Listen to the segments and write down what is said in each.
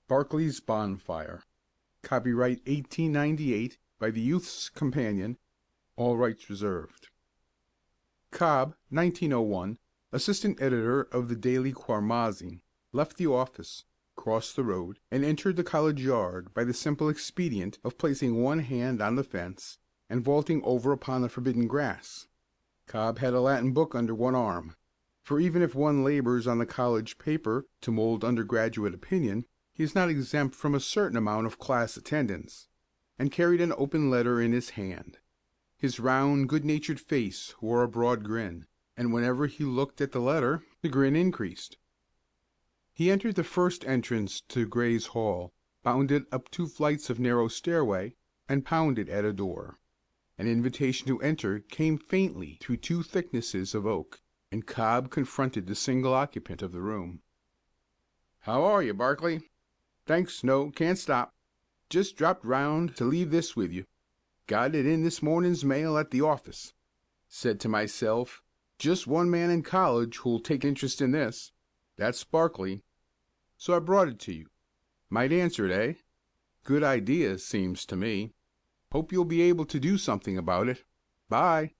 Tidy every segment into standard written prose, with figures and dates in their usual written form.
Barclay's Bonfire. Copyright 1898 by the Youth's Companion. All rights reserved. Cobb, 1901, assistant editor of the Daily Quarmazine, left the office, crossed the road, and entered the college yard by the simple expedient of placing one hand on the fence and vaulting over upon the forbidden grass. Cobb had a Latin book under one arm, for even if one labors on the college paper to mold undergraduate opinion, he is not exempt from a certain amount of class attendance, and carried an open letter in his hand. His round, good-natured face wore a broad grin, and whenever he looked at the letter, the grin increased. He entered the first entrance to Gray's Hall, bounded up 2 flights of narrow stairway, and pounded at a door. An invitation to enter came faintly through 2 thicknesses of oak, and Cobb confronted the single occupant of the room. "How are you, Barclay?" "Thanks, no, can't stop. Just dropped round to leave this with you. Got it in this morning's mail at the office. Said to myself, just one man in college who'll take interest in this. That's Barclay. So I brought it to you. Might answer it, eh? Good idea, seems to me. Hope you'll be able to do something about it. Bye."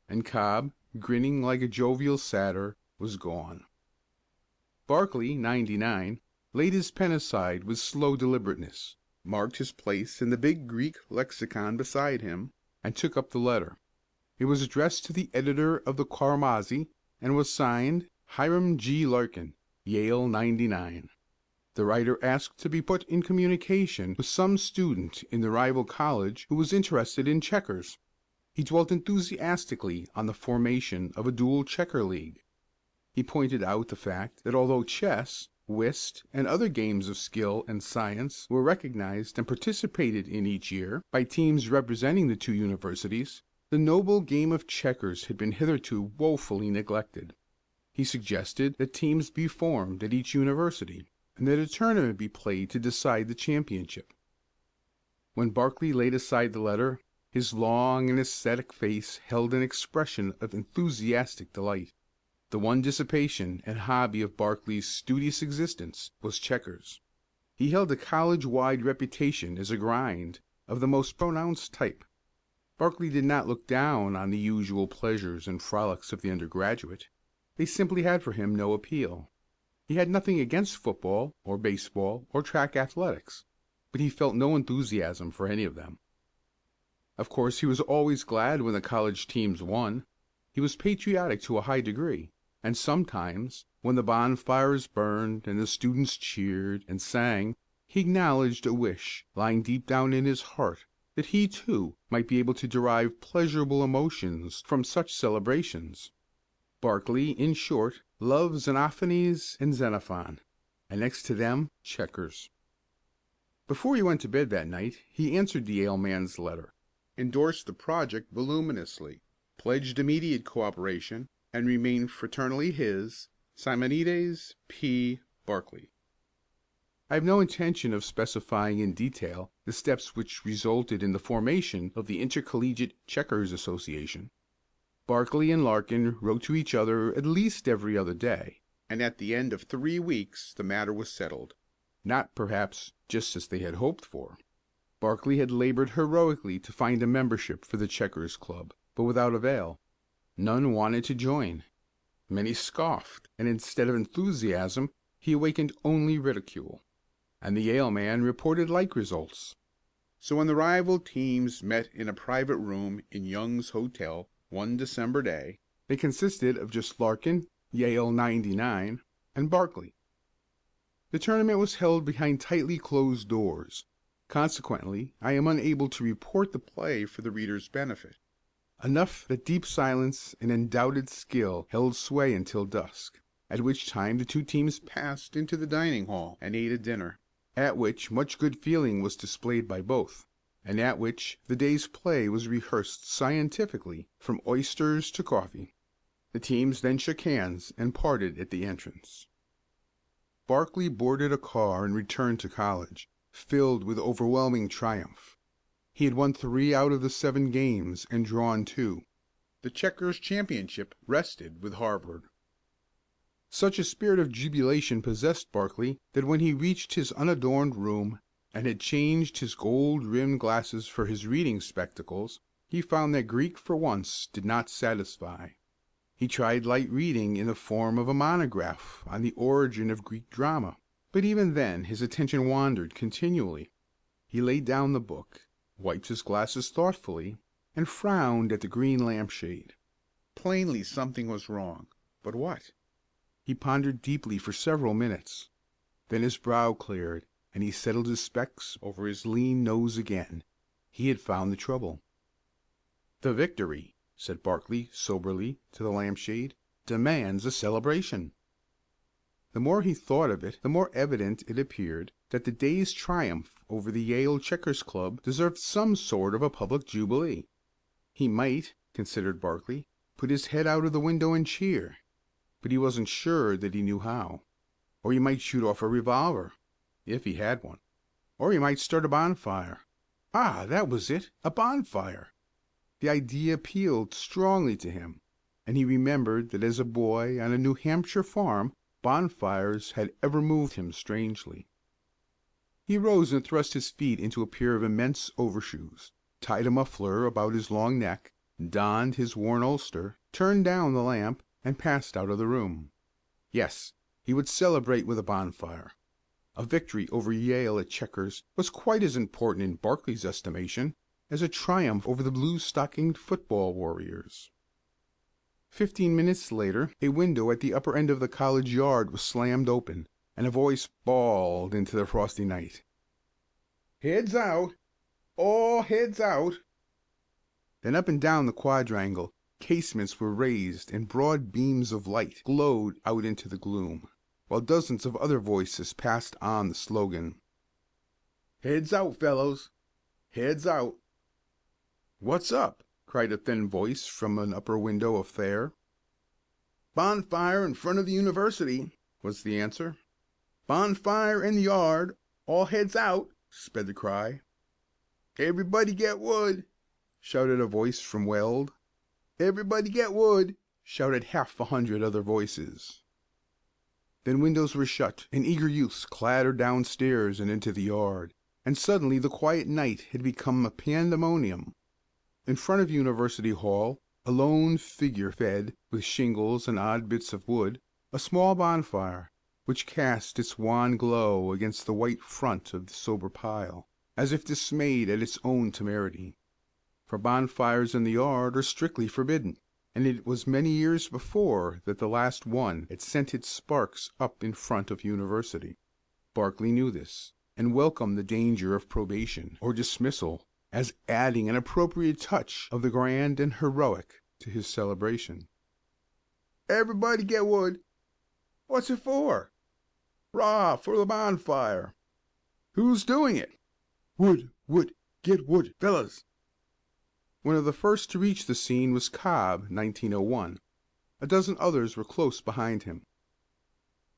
And Cobb, grinning like a jovial satyr, was gone. Barclay, 99, laid his pen aside with slow deliberateness, marked his place in the big Greek lexicon beside him, and took up the letter. It was addressed to the editor of the Quarmazine, and was signed Hiram G. Larkin, Yale, 99. The writer asked to be put in communication with some student in the rival college who was interested in checkers. He dwelt enthusiastically on the formation of a dual checker league. He pointed out the fact that although chess, whist, and other games of skill and science were recognized and participated in each year by teams representing the 2 universities, the noble game of checkers had been hitherto woefully neglected. He suggested that teams be formed at each university, and that a tournament be played to decide the championship. When Barclay laid aside the letter, his long and ascetic face held an expression of enthusiastic delight. The one dissipation and hobby of Barclay's studious existence was checkers. He held a college-wide reputation as a grind of the most pronounced type. Barclay did not look down on the usual pleasures and frolics of the undergraduate. They simply had for him no appeal. He had nothing against football, or baseball, or track athletics, but he felt no enthusiasm for any of them. Of course, he was always glad when the college teams won. He was patriotic to a high degree, and sometimes, when the bonfires burned and the students cheered and sang, he acknowledged a wish lying deep down in his heart that he, too, might be able to derive pleasurable emotions from such celebrations. Barclay, in short, loved Xenophanes and Xenophon, and next to them, checkers. Before he went to bed that night he answered the Yale man's letter, endorsed the project voluminously, pledged immediate cooperation, and remained fraternally his, Simonides P. Barclay. I have no intention of specifying in detail the steps which resulted in the formation of the Intercollegiate Checkers Association. Barclay and Larkin wrote to each other at least every other day, and at the end of 3 weeks the matter was settled. Not, perhaps, just as they had hoped for. Barclay had labored heroically to find a membership for the Checkers Club, but without avail. None wanted to join. Many scoffed, and instead of enthusiasm he awakened only ridicule. And the Yale man reported like results. So when the rival teams met in a private room in Young's Hotel one December day, they consisted of just Larkin, Yale, 99, and Barclay. The tournament was held behind tightly closed doors. Consequently, I am unable to report the play for the reader's benefit. Enough that deep silence and undoubted skill held sway until dusk, at which time the 2 teams passed into the dining hall and ate a dinner, at which much good feeling was displayed by both, and at which the day's play was rehearsed scientifically from oysters to coffee. The teams then shook hands and parted at the entrance. Barclay boarded a car and returned to college, filled with overwhelming triumph. He had won 3 out of the 7 games and drawn 2. The checkers championship rested with Harvard. Such a spirit of jubilation possessed Barclay that when he reached his unadorned room, and had changed his gold-rimmed glasses for his reading spectacles, he found that Greek for once did not satisfy. He tried light reading in the form of a monograph on the origin of Greek drama, but even then his attention wandered continually. He laid down the book, wiped his glasses thoughtfully, and frowned at the green lampshade. Plainly something was wrong, but what? He pondered deeply for several minutes. Then his brow cleared, and he settled his specs over his lean nose again. He had found the trouble. "The victory," said Barclay soberly to the lampshade, "demands a celebration." The more he thought of it, the more evident it appeared that the day's triumph over the Yale Checkers Club deserved some sort of a public jubilee. He might, considered Barclay, put his head out of the window and cheer, but he wasn't sure that he knew how. Or he might shoot off a revolver, if he had one. Or he might start a bonfire. Ah, that was it, a bonfire! The idea appealed strongly to him, and he remembered that as a boy on a New Hampshire farm bonfires had ever moved him strangely. He rose and thrust his feet into a pair of immense overshoes, tied a muffler about his long neck, donned his worn ulster, turned down the lamp, and passed out of the room. Yes, he would celebrate with a bonfire. A victory over Yale at checkers was quite as important in Barclay's estimation as a triumph over the blue-stockinged football warriors. 15 minutes later a window at the upper end of the college yard was slammed open, and a voice bawled into the frosty night. "Heads out! All heads out!" Then up and down the quadrangle casements were raised and broad beams of light glowed out into the gloom, while dozens of other voices passed on the slogan, "Heads out, fellows! Heads out!" "What's up?" cried a thin voice from an upper window of Thayer. "Bonfire in front of the university," was the answer. "Bonfire in the yard, all heads out," sped the cry. "Everybody get wood!" shouted a voice from Weld. "Everybody get wood!" shouted half a hundred other voices. Then windows were shut, and eager youths clattered downstairs and into the yard, and suddenly the quiet night had become a pandemonium. In front of University Hall a lone figure fed, with shingles and odd bits of wood, a small bonfire, which cast its wan glow against the white front of the sober pile, as if dismayed at its own temerity. For bonfires in the yard are strictly forbidden, and it was many years before that the last one had sent its sparks up in front of University. Barclay knew this, and welcomed the danger of probation or dismissal as adding an appropriate touch of the grand and heroic to his celebration. "Everybody get wood!" "What's it for?" "Rah, for the bonfire." "Who's doing it?" "Wood, wood, get wood, fellows!" One of the first to reach the scene was Cobb, 1901. A dozen others were close behind him.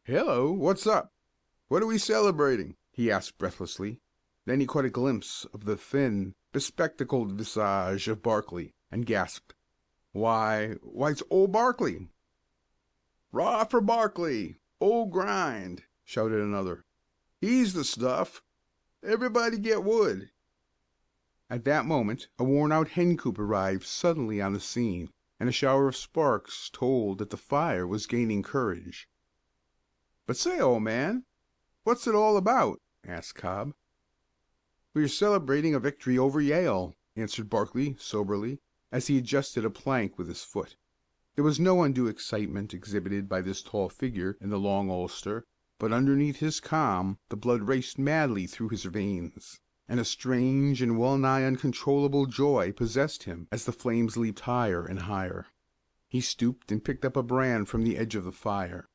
"Hello, what's up? What are we celebrating?" he asked breathlessly. Then he caught a glimpse of the thin, bespectacled visage of Barclay, and gasped, Why, it's old Barclay!" "Rah for Barclay! Old grind!" shouted another. "He's the stuff! Everybody get wood!" At that moment a worn-out hen coop arrived suddenly on the scene, and a shower of sparks told that the fire was gaining courage. "But say, old man, what's it all about?" asked Cobb. "We are celebrating a victory over Yale," answered Barclay soberly, as he adjusted a plank with his foot. There was no undue excitement exhibited by this tall figure in the long ulster, but underneath his calm the blood raced madly through his veins, and a strange and well-nigh uncontrollable joy possessed him as the flames leaped higher and higher. He stooped and picked up a brand from the edge of the fire.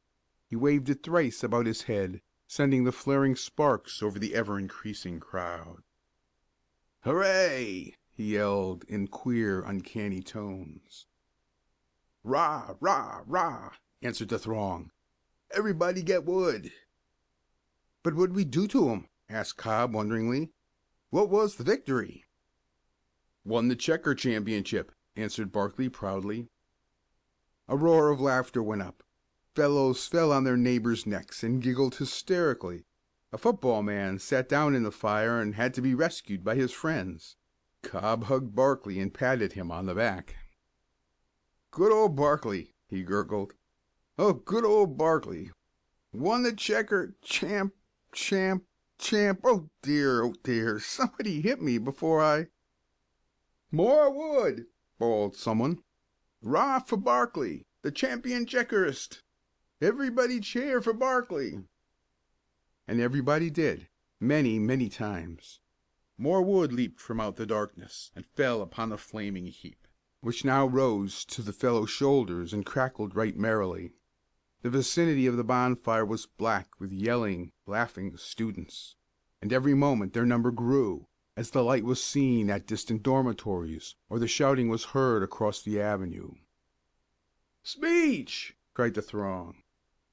He waved it thrice about his head, sending the flaring sparks over the ever-increasing crowd. "Hooray!" he yelled in queer, uncanny tones. "Rah, rah, rah!" answered the throng. "Everybody get wood!" "But what'd we do to 'em?" asked Cobb wonderingly. "What was the victory?" "Won the checker championship," answered Barclay proudly. A roar of laughter went up. fellows fell on their neighbors' necks and giggled hysterically. A football man sat down in the fire and had to be rescued by his friends. Cobb hugged Barclay and patted him on the back. "Good old Barclay," he gurgled. "Oh, good old Barclay. Won the checker, champ, champ, champ. Oh dear, somebody hit me before I—" "More wood!" bawled someone. "'Rah for Barclay, the champion checkerist! Everybody cheer for Barclay!" And everybody did, many, many times. More wood leaped from out the darkness and fell upon the flaming heap, which now rose to the fellows' shoulders and crackled right merrily. The vicinity of the bonfire was black with yelling, laughing students, and every moment their number grew, as the light was seen at distant dormitories, or the shouting was heard across the avenue. "Speech!" cried the throng.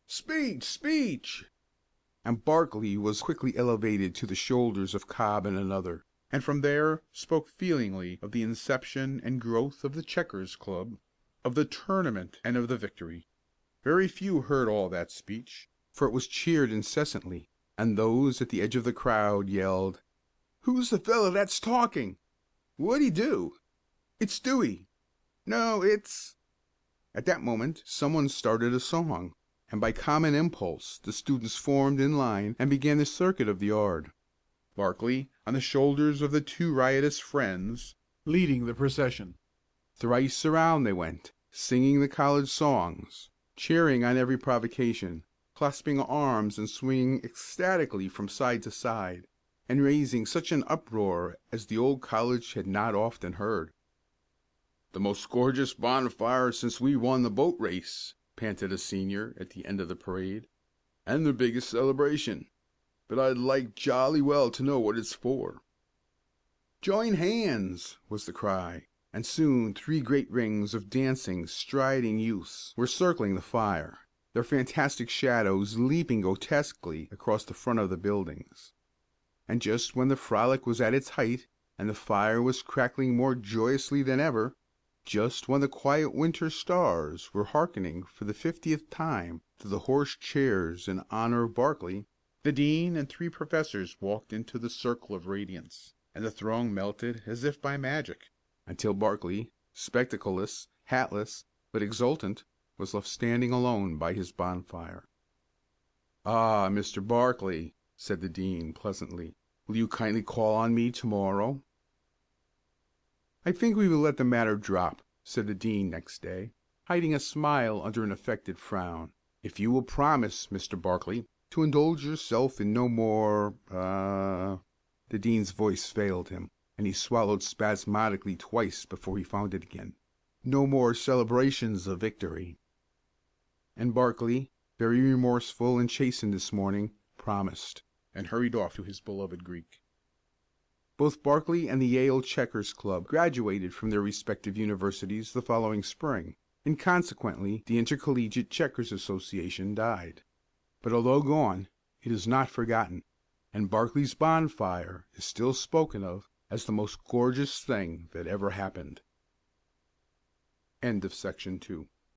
"Speech! Speech!" And Barclay was quickly elevated to the shoulders of Cobb and another, and from there spoke feelingly of the inception and growth of the Checkers Club, of the tournament and of the victory. Very few heard all that speech, for it was cheered incessantly, and those at the edge of the crowd yelled, "Who's the fellow that's talking?" "What'd he do?" "It's Dewey." "No, it's—" At that moment someone started a song, and by common impulse the students formed in line and began the circuit of the yard, Barclay, on the shoulders of the two riotous friends, leading the procession. Thrice around they went, singing the college songs, cheering on every provocation, clasping arms and swinging ecstatically from side to side, and raising such an uproar as the old college had not often heard. "The most gorgeous bonfire since we won the boat race," panted a senior at the end of the parade, "and the biggest celebration. But I'd like jolly well to know what it's for." "Join hands!" was the cry, and soon 3 great rings of dancing, striding youths were circling the fire, their fantastic shadows leaping grotesquely across the front of the buildings. And just when the frolic was at its height, and the fire was crackling more joyously than ever, just when the quiet winter stars were hearkening for the 50th time to the hoarse cheers in honor of Barclay, the dean and 3 professors walked into the circle of radiance, and the throng melted as if by magic, until Barclay, spectacleless, hatless, but exultant, was left standing alone by his bonfire. "Ah, Mr. Barclay," said the dean, pleasantly, "will you kindly call on me to morrow?" "I think we will let the matter drop," said the dean next day, hiding a smile under an affected frown, "if you will promise, Mr. Barclay, to indulge yourself in no more— The dean's voice failed him, and he swallowed spasmodically twice before he found it again. "No more celebrations of victory." And Barclay, very remorseful and chastened this morning, promised, and hurried off to his beloved Greek. Both Barclay and the Yale Checkers Club graduated from their respective universities the following spring, and consequently the Intercollegiate Checkers Association died. But although gone, it is not forgotten, and Barclay's bonfire is still spoken of as the most gorgeous thing that ever happened. End of section 2.